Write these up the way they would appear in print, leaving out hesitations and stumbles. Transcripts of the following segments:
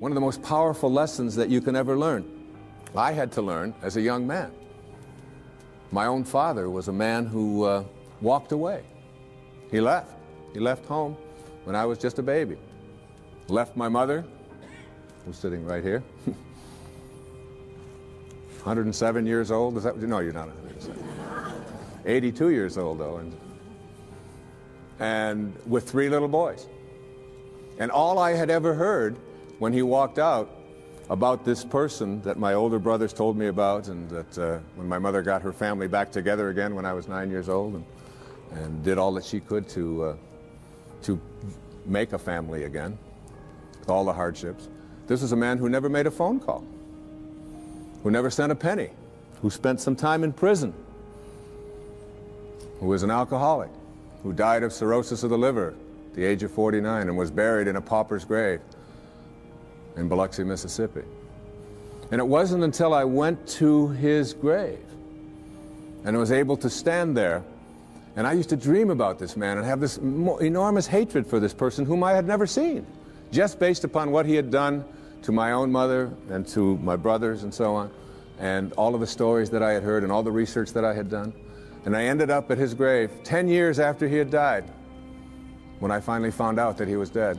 one of the most powerful lessons that you can ever learn, I had to learn as a young man. My own father was a man who walked away. He left. He left home when I was just a baby. Left my mother, who's sitting right here, 107 years old. Is that? No, you're not 107. 82 years old, though, and with 3 little boys. And all I had ever heard when he walked out about this person that my older brothers told me about, and that when my mother got her family back together again when I was 9 years old, and did all that she could to make a family again, with all the hardships. This was a man who never made a phone call, who never sent a penny, who spent some time in prison, who was an alcoholic, who died of cirrhosis of the liver at the age of 49 and was buried in a pauper's grave in Biloxi, Mississippi. And it wasn't until I went to his grave and was able to stand there, and I used to dream about this man and have this enormous hatred for this person whom I had never seen, just based upon what he had done to my own mother and to my brothers and so on, and all of the stories that I had heard and all the research that I had done. And I ended up at his grave 10 years after he had died, when I finally found out that he was dead.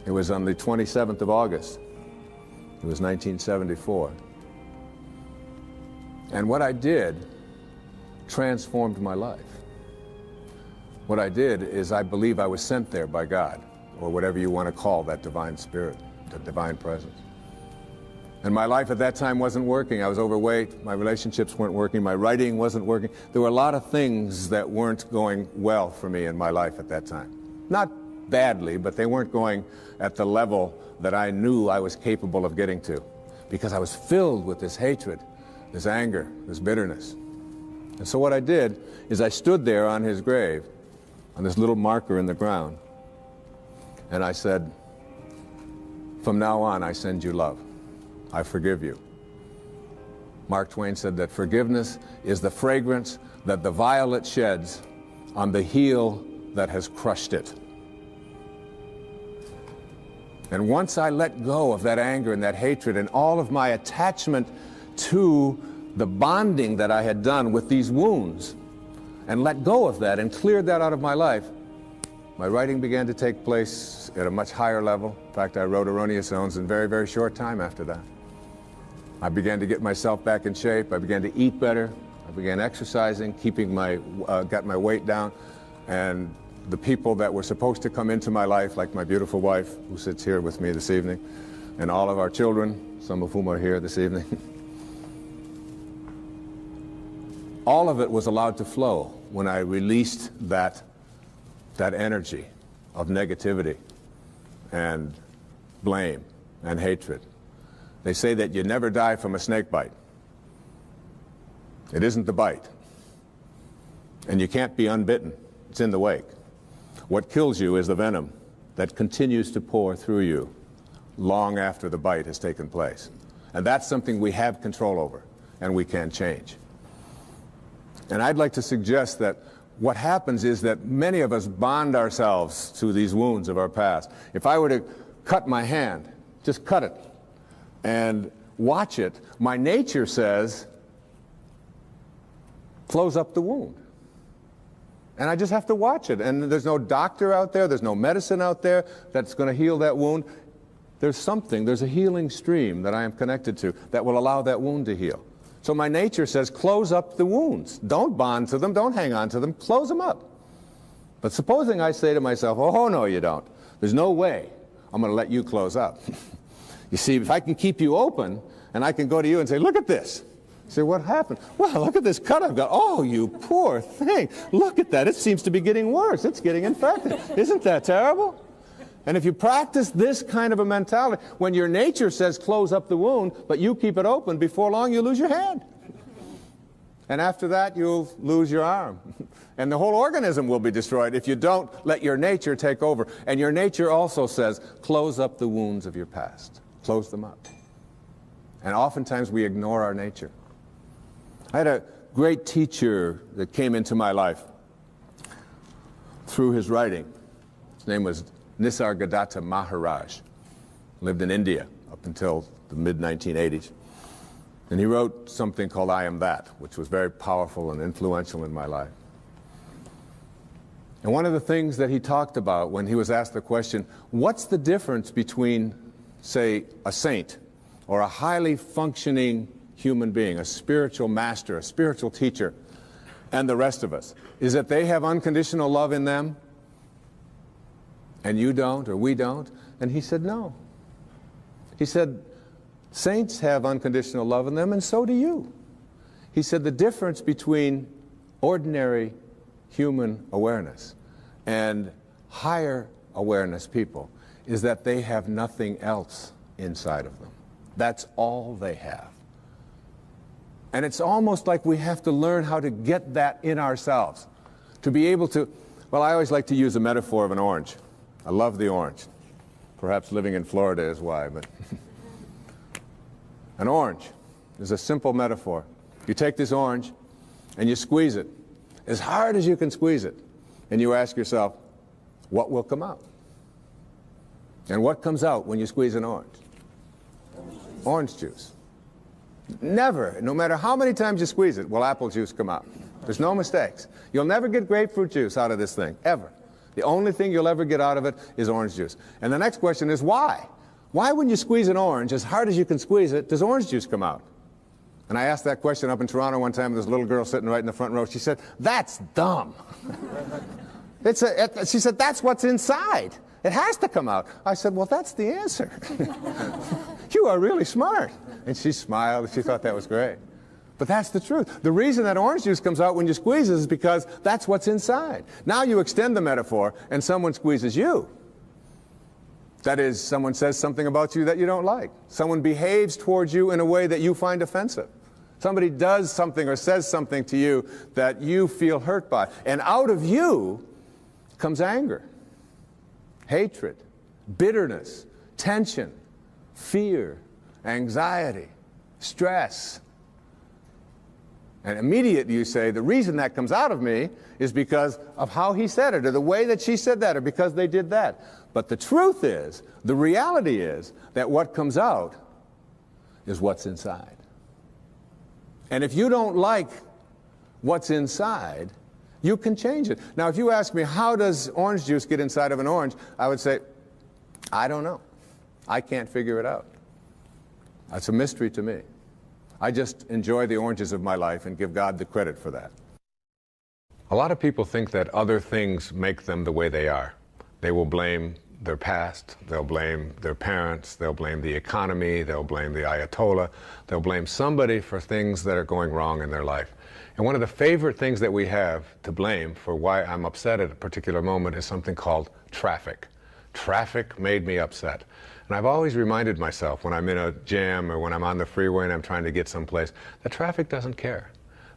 It was on the 27th of August. It was 1974. And what I did transformed my life. What I did is I believe I was sent there by God, or whatever you want to call that divine spirit, the divine presence. And my life at that time wasn't working. I was overweight, my relationships weren't working, my writing wasn't working. There were a lot of things that weren't going well for me in my life at that time. Not badly, but they weren't going at the level that I knew I was capable of getting to, because I was filled with this hatred, this anger, this bitterness. And so what I did is I stood there on his grave, on this little marker in the ground, and I said, from now on, I send you love. I forgive you. Mark Twain said that forgiveness is the fragrance that the violet sheds on the heel that has crushed it. And once I let go of that anger and that hatred and all of my attachment to the bonding that I had done with these wounds, and let go of that and cleared that out of my life, my writing began to take place at a much higher level. In fact, I wrote Erroneous Zones in very, very short time after that. I began to get myself back in shape. I began to eat better. I began exercising, got my weight down. And the people that were supposed to come into my life, like my beautiful wife, who sits here with me this evening, and all of our children, some of whom are here this evening, all of it was allowed to flow when I released that energy of negativity and blame and hatred. They say that you never die from a snake bite. It isn't the bite. And you can't be unbitten. It's in the wake. What kills you is the venom that continues to pour through you long after the bite has taken place. And that's something we have control over and we can change. And I'd like to suggest that what happens is that many of us bond ourselves to these wounds of our past. If I were to cut my hand, just cut it, and watch it, my nature says, close up the wound. And I just have to watch it. And there's no doctor out there, there's no medicine out there that's going to heal that wound. There's a healing stream that I am connected to that will allow that wound to heal. So my nature says, close up the wounds. Don't bond to them, don't hang on to them, close them up. But supposing I say to myself, oh no you don't. There's no way I'm going to let you close up. You see, if I can keep you open, and I can go to you and say, look at this. You say, what happened? Well, look at this cut I've got. Oh, you poor thing. Look at that. It seems to be getting worse. It's getting infected. Isn't that terrible? And if you practice this kind of a mentality, when your nature says close up the wound, but you keep it open, before long you lose your hand. And after that, you'll lose your arm. And the whole organism will be destroyed if you don't let your nature take over. And your nature also says, close up the wounds of your past. Close them up. And oftentimes we ignore our nature. I had a great teacher that came into my life through his writing. His name was Nisargadatta Maharaj. lived in India up until the mid-1980s. And he wrote something called I Am That, which was very powerful and influential in my life. And one of the things that he talked about when he was asked the question, what's the difference between, say, a saint or a highly functioning human being, a spiritual master, a spiritual teacher, and the rest of us, is that they have unconditional love in them and you don't, or we don't? And he said, no. He said, saints have unconditional love in them, and so do you. He said the difference between ordinary human awareness and higher awareness people is that they have nothing else inside of them. That's all they have. And it's almost like we have to learn how to get that in ourselves, to be able to, well, I always like to use the metaphor of an orange. I love the orange. Perhaps living in Florida is why, but an orange is a simple metaphor. You take this orange and you squeeze it as hard as you can squeeze it, and you ask yourself, what will come out? And what comes out when you squeeze an orange? Orange juice. Never, no matter how many times you squeeze it, will apple juice come out. There's no mistakes. You'll never get grapefruit juice out of this thing, ever. The only thing you'll ever get out of it is orange juice. And the next question is why? Why when you squeeze an orange, as hard as you can squeeze it, does orange juice come out? And I asked that question up in Toronto one time, this little girl sitting right in the front row. She said, that's dumb. She said, that's what's inside. It has to come out. I said, well, that's the answer. You are really smart. And she smiled. She thought that was great. But that's the truth. The reason that orange juice comes out when you squeeze it is because that's what's inside. Now you extend the metaphor and someone squeezes you. That is, someone says something about you that you don't like. Someone behaves towards you in a way that you find offensive. Somebody does something or says something to you that you feel hurt by. And out of you comes anger, hatred, bitterness, tension, fear, anxiety, stress. And immediately you say, the reason that comes out of me is because of how he said it, or the way that she said that, or because they did that. But the truth is, the reality is, that what comes out is what's inside. And if you don't like what's inside, you can change it. Now, if you ask me, how does orange juice get inside of an orange? I would say, I don't know. I can't figure it out. That's a mystery to me. I just enjoy the oranges of my life and give God the credit for that. A lot of people think that other things make them the way they are. They will blame their past, they'll blame their parents, they'll blame the economy, they'll blame the Ayatollah, they'll blame somebody for things that are going wrong in their life. And one of the favorite things that we have to blame for why I'm upset at a particular moment is something called traffic. Traffic made me upset. And I've always reminded myself when I'm in a jam or when I'm on the freeway and I'm trying to get someplace, that traffic doesn't care.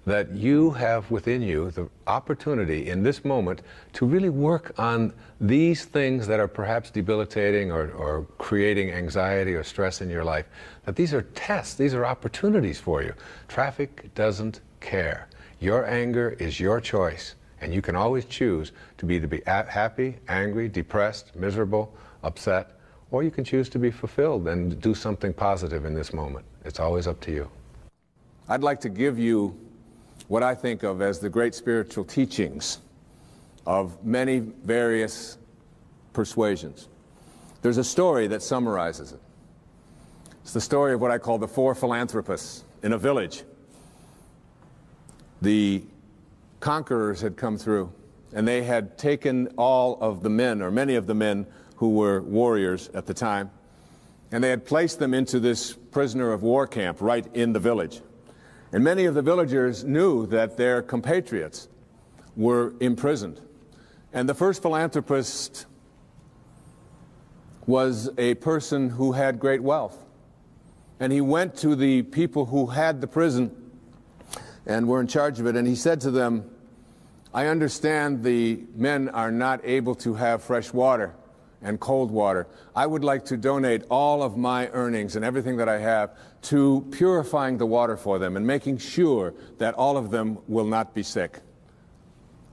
That you have within you the opportunity in this moment to really work on these things that are perhaps debilitating or creating anxiety or stress in your life. That these are tests, these are opportunities for you. Traffic doesn't care. Your anger is your choice, and you can always choose to be happy, angry, depressed, miserable, upset, or you can choose to be fulfilled and do something positive in this moment. It's always up to you. I'd like to give you what I think of as the great spiritual teachings of many various persuasions. There's a story that summarizes it. It's the story of what I call the four philanthropists in a village. The conquerors had come through, and they had taken all of the men, or many of the men who were warriors at the time, and they had placed them into this prisoner of war camp right in the village. And many of the villagers knew that their compatriots were imprisoned. And the first philanthropist was a person who had great wealth. And he went to the people who had the prison and were in charge of it, and he said to them, I understand the men are not able to have fresh water and cold water. I would like to donate all of my earnings and everything that I have to purifying the water for them and making sure that all of them will not be sick.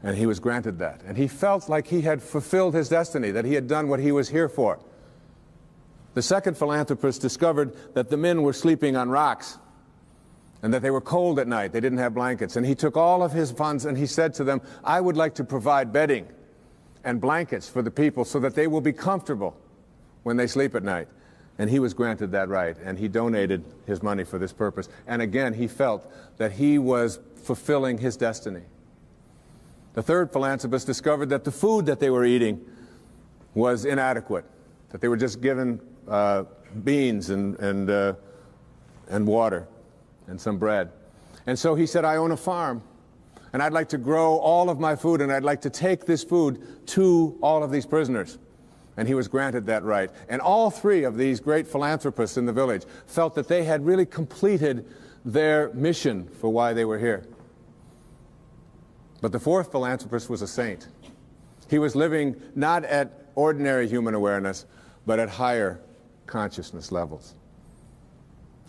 And he was granted that. And he felt like he had fulfilled his destiny, that he had done what he was here for. The second philanthropist discovered that the men were sleeping on rocks and that they were cold at night. They didn't have blankets. And he took all of his funds and he said to them, I would like to provide bedding and blankets for the people so that they will be comfortable when they sleep at night. And he was granted that right, and he donated his money for this purpose. And again, he felt that he was fulfilling his destiny. The third philanthropist discovered that the food that they were eating was inadequate, that they were just given beans and water and some bread. And so he said, I own a farm, and I'd like to grow all of my food, and I'd like to take this food to all of these prisoners. And he was granted that right. And all three of these great philanthropists in the village felt that they had really completed their mission for why they were here. But the fourth philanthropist was a saint. He was living not at ordinary human awareness, but at higher consciousness levels.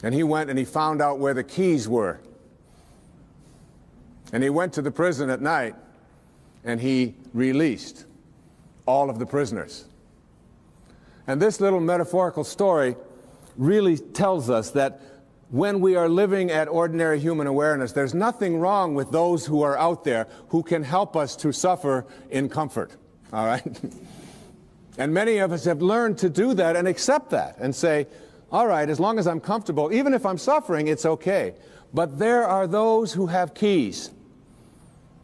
And he went and he found out where the keys were. And he went to the prison at night and he released all of the prisoners. And this little metaphorical story really tells us that when we are living at ordinary human awareness, there's nothing wrong with those who are out there who can help us to suffer in comfort, all right? And many of us have learned to do that and accept that and say, all right, as long as I'm comfortable, even if I'm suffering, it's okay. But there are those who have keys,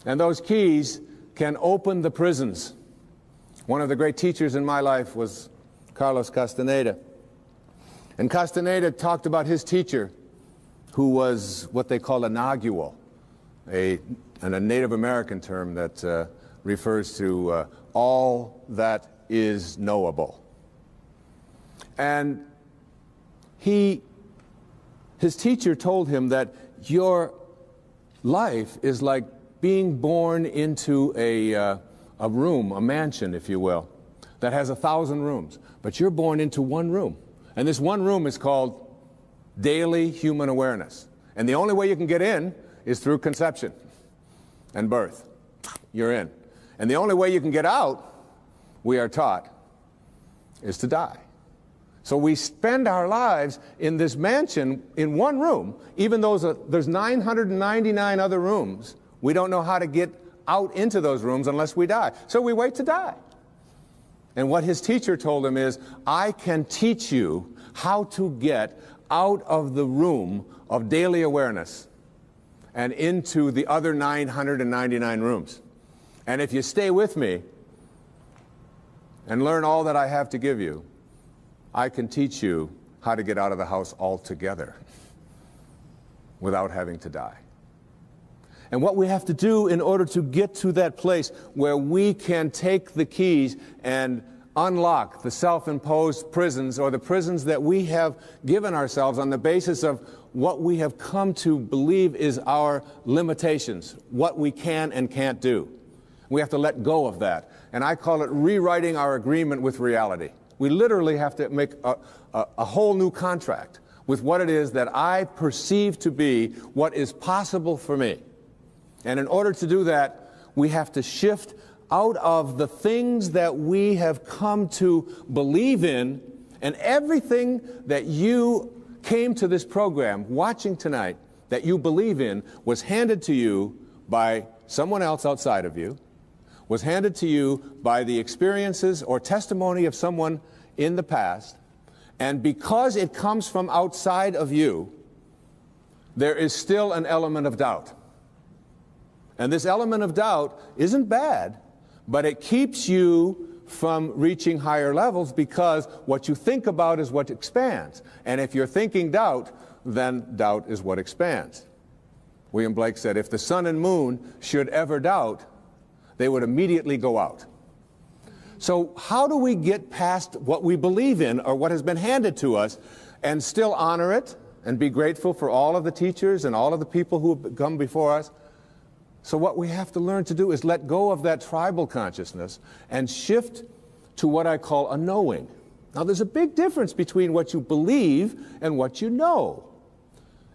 and those keys can open the prisons. One of the great teachers in my life was Carlos Castaneda. And Castaneda talked about his teacher, who was what they call a nagual, a Native American term that refers to all that is knowable. And his teacher told him that your life is like being born into a room, a mansion, if you will, that has 1,000 rooms. But you're born into one room. And this one room is called daily human awareness. And the only way you can get in is through conception and birth. You're in. And the only way you can get out, we are taught, is to die. So we spend our lives in this mansion in one room, even though there's 999 other rooms. We don't know how to get out into those rooms unless we die. So we wait to die. And what his teacher told him is, I can teach you how to get out of the room of daily awareness and into the other 999 rooms. And if you stay with me and learn all that I have to give you, I can teach you how to get out of the house altogether without having to die. And what we have to do in order to get to that place where we can take the keys and unlock the self-imposed prisons, or the prisons that we have given ourselves on the basis of what we have come to believe is our limitations, what we can and can't do. We have to let go of that. And I call it rewriting our agreement with reality. We literally have to make a whole new contract with what it is that I perceive to be what is possible for me. And in order to do that, we have to shift out of the things that we have come to believe in, and everything that you came to this program watching tonight that you believe in was handed to you by someone else outside of you, was handed to you by the experiences or testimony of someone in the past, and because it comes from outside of you, there is still an element of doubt. And this element of doubt isn't bad, but it keeps you from reaching higher levels, because what you think about is what expands. And if you're thinking doubt, then doubt is what expands. William Blake said, if the sun and moon should ever doubt, they would immediately go out. So how do we get past what we believe in or what has been handed to us and still honor it and be grateful for all of the teachers and all of the people who have come before us? So what we have to learn to do is let go of that tribal consciousness and shift to what I call a knowing. Now, there's a big difference between what you believe and what you know.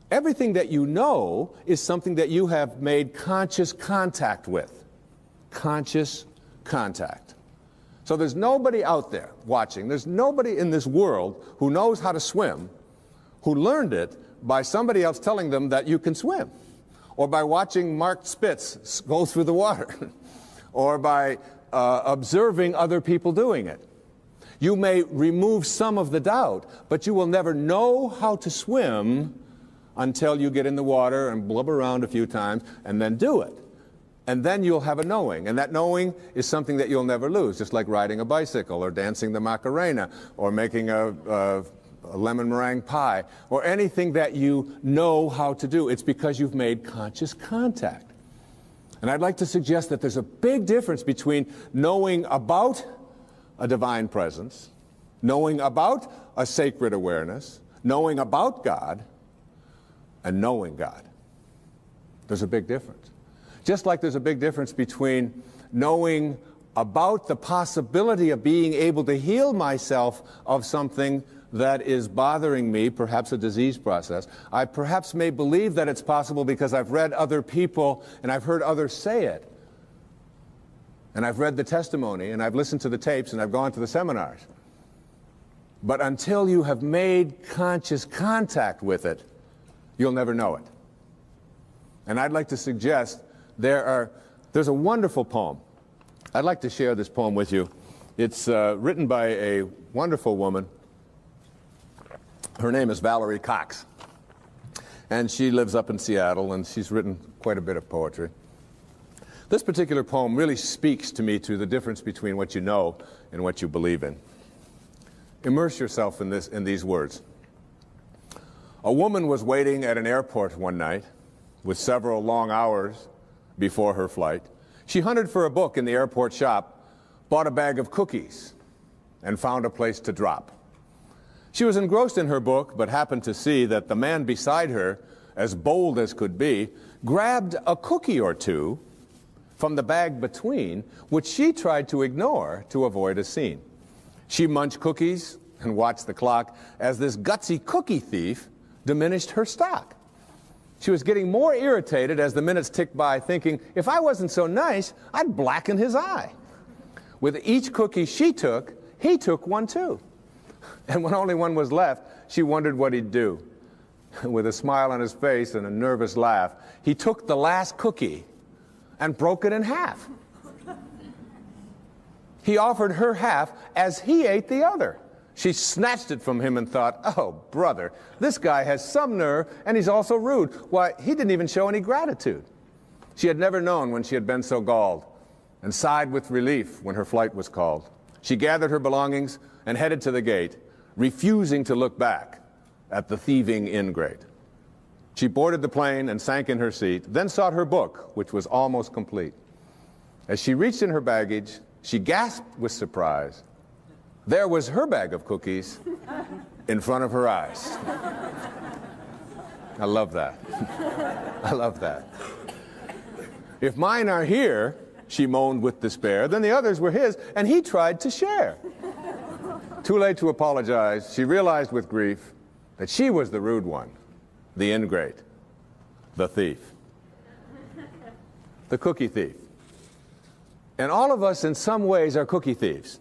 Everything that you know is something that you have made conscious contact with. Conscious contact. So there's nobody out there watching. There's nobody in this world who knows how to swim, who learned it by somebody else telling them that you can swim, or by watching Mark Spitz go through the water, or by observing other people doing it. You may remove some of the doubt, but you will never know how to swim until you get in the water and blub around a few times and then do it. And then you'll have a knowing, and that knowing is something that you'll never lose, just like riding a bicycle or dancing the Macarena or making a lemon meringue pie or anything that you know how to do. It's because you've made conscious contact. And I'd like to suggest that there's a big difference between knowing about a divine presence, knowing about a sacred awareness, knowing about God, and knowing God. There's a big difference. Just like there's a big difference between knowing about the possibility of being able to heal myself of something that is bothering me, perhaps a disease process. I perhaps may believe that it's possible because I've read other people and I've heard others say it. And I've read the testimony and I've listened to the tapes and I've gone to the seminars. But until you have made conscious contact with it, you'll never know it. And I'd like to suggest there's a wonderful poem. I'd like to share this poem with you. It's written by a wonderful woman. Her name is Valerie Cox. And she lives up in Seattle, and she's written quite a bit of poetry. This particular poem really speaks to me to the difference between what you know and what you believe in. Immerse yourself in these words. A woman was waiting at an airport one night with several long hours before her flight. She hunted for a book in the airport shop, bought a bag of cookies, and found a place to drop. She was engrossed in her book, but happened to see that the man beside her, as bold as could be, grabbed a cookie or two from the bag between, which she tried to ignore to avoid a scene. She munched cookies and watched the clock as this gutsy cookie thief diminished her stock. She was getting more irritated as the minutes ticked by, thinking, if I wasn't so nice, I'd blacken his eye. With each cookie she took, he took one too. And when only one was left, she wondered what he'd do. With a smile on his face and a nervous laugh, he took the last cookie and broke it in half. He offered her half as he ate the other. She snatched it from him and thought, oh, brother, this guy has some nerve, and he's also rude. Why, he didn't even show any gratitude. She had never known when she had been so galled, and sighed with relief when her flight was called. She gathered her belongings and headed to the gate, refusing to look back at the thieving ingrate. She boarded the plane and sank in her seat, then sought her book, which was almost complete. As she reached in her baggage, she gasped with surprise. There was her bag of cookies in front of her eyes. I love that. I love that. If mine are here, she moaned with despair, then the others were his, and he tried to share. Too late to apologize, she realized with grief that she was the rude one, the ingrate, the thief, the cookie thief. And all of us in some ways are cookie thieves.